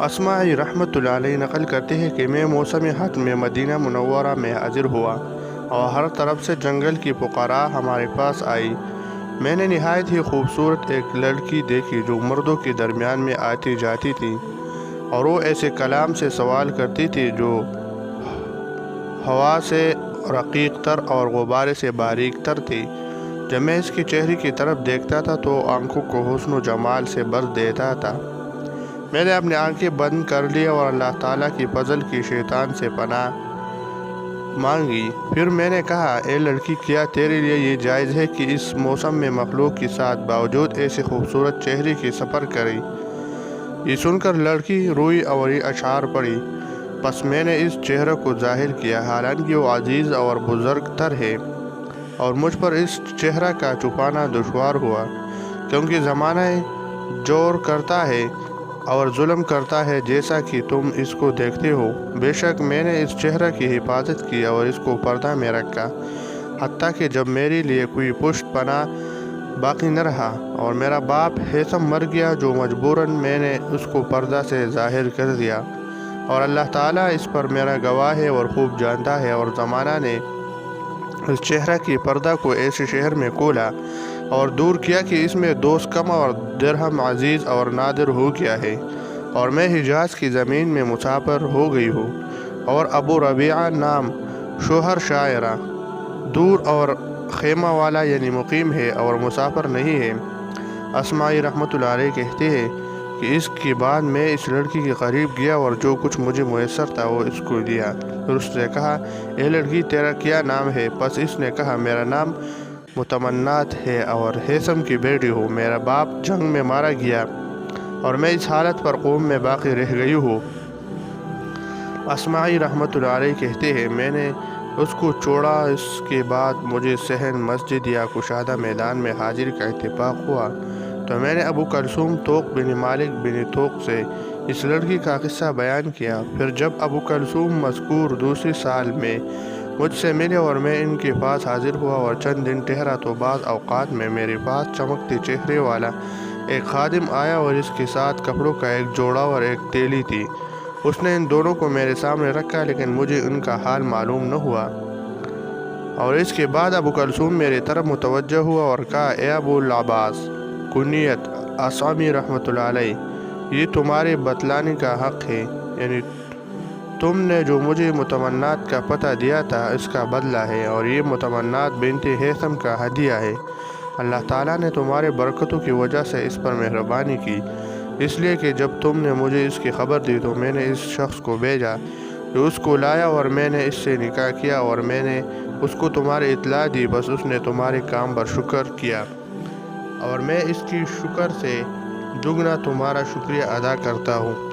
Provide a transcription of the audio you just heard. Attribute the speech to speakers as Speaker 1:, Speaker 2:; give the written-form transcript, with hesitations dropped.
Speaker 1: اسماعی رحمۃ اللہ علیہ نقل کرتے ہیں کہ میں موسم حج میں مدینہ منورہ میں حاضر ہوا اور ہر طرف سے جنگل کی پکارا ہمارے پاس آئی۔ میں نے نہایت ہی خوبصورت ایک لڑکی دیکھی جو مردوں کے درمیان میں آتی جاتی تھی، اور وہ ایسے کلام سے سوال کرتی تھی جو ہوا سے رقیق تر اور غبارے سے باریک تر تھی۔ جب میں اس کے چہرے کی طرف دیکھتا تھا تو آنکھوں کو حسن و جمال سے بھر دیتا تھا۔ میں نے اپنی آنکھیں بند کر لی اور اللہ تعالیٰ کی فضل کی شیطان سے پناہ مانگی۔ پھر میں نے کہا، اے لڑکی، کیا تیرے لیے یہ جائز ہے کہ اس موسم میں مخلوق کے ساتھ باوجود ایسے خوبصورت چہرے کی سفر کرے؟ یہ سن کر لڑکی روئی اور یہ اشعار پڑھی۔ پس میں نے اس چہرے کو ظاہر کیا، حالانکہ وہ عزیز اور بزرگ تر ہے، اور مجھ پر اس چہرہ کا چھپانا دشوار ہوا، کیونکہ زمانہ جور کرتا ہے اور ظلم کرتا ہے جیسا کہ تم اس کو دیکھتے ہو۔ بے شک میں نے اس چہرہ کی حفاظت کی اور اس کو پردہ میں رکھا، حتیٰ کہ جب میرے لیے کوئی پشت پناہ باقی نہ رہا اور میرا باپ ہیثم مر گیا جو مجبوراً میں نے اس کو پردہ سے ظاہر کر دیا، اور اللہ تعالیٰ اس پر میرا گواہ ہے اور خوب جانتا ہے۔ اور زمانہ نے اس چہرہ کی پردہ کو ایسے شہر میں کھولا اور دور کیا کہ اس میں دوست کم اور درہم عزیز اور نادر ہو گیا ہے، اور میں حجاز کی زمین میں مسافر ہو گئی ہوں، اور ابو ربیعہ نام شوہر شاعرہ دور اور خیمہ والا یعنی مقیم ہے اور مسافر نہیں ہے۔ اسماعی رحمۃ اللہ علیہ کہتے ہیں کہ اس کے بعد میں اس لڑکی کے قریب گیا اور جو کچھ مجھے میسر تھا وہ اس کو دیا۔ پھر اس نے کہا، اے لڑکی، تیرا کیا نام ہے؟ پس اس نے کہا، میرا نام متمنات ہے اور ہیثم کی بیٹی ہوں۔ میرا باپ جنگ میں مارا گیا اور میں اس حالت پر قوم میں باقی رہ گئی ہوں۔ اسماعی رحمۃ اللہ علیہ کہتے ہیں، میں نے اس کو چھوڑا۔ اس کے بعد مجھے صحن مسجد یا کشادہ میدان میں حاضر کا اتفاق ہوا، تو میں نے ابو کلثوم طوق بن مالک بن طوق سے اس لڑکی کا قصہ بیان کیا۔ پھر جب ابو کلثوم مذکور دوسری سال میں مجھ سے ملے اور میں ان کے پاس حاضر ہوا اور چند دن ٹھہرا، تو بعض اوقات میں میرے پاس چمکتے چہرے والا ایک خادم آیا اور اس کے ساتھ کپڑوں کا ایک جوڑا اور ایک تیلی تھی۔ اس نے ان دونوں کو میرے سامنے رکھا، لیکن مجھے ان کا حال معلوم نہ ہوا۔ اور اس کے بعد ابو کلثوم میرے طرف متوجہ ہوا اور کہا، اے ابو العباس کنیت اسعمی رحمۃ اللہ علیہ، یہ تمہارے بتلانے کا حق ہے، یعنی تم نے جو مجھے متمنات کا پتہ دیا تھا اس کا بدلہ ہے، اور یہ متمنات بنت ہیثم کا ہدیہ ہے۔ اللہ تعالیٰ نے تمہارے برکتوں کی وجہ سے اس پر مہربانی کی، اس لیے کہ جب تم نے مجھے اس کی خبر دی تو میں نے اس شخص کو بھیجا جو اس کو لایا، اور میں نے اس سے نکاح کیا، اور میں نے اس کو تمہاری اطلاع دی، بس اس نے تمہارے کام پر شکر کیا، اور میں اس کی شکر سے دگنا تمہارا شکریہ ادا کرتا ہوں۔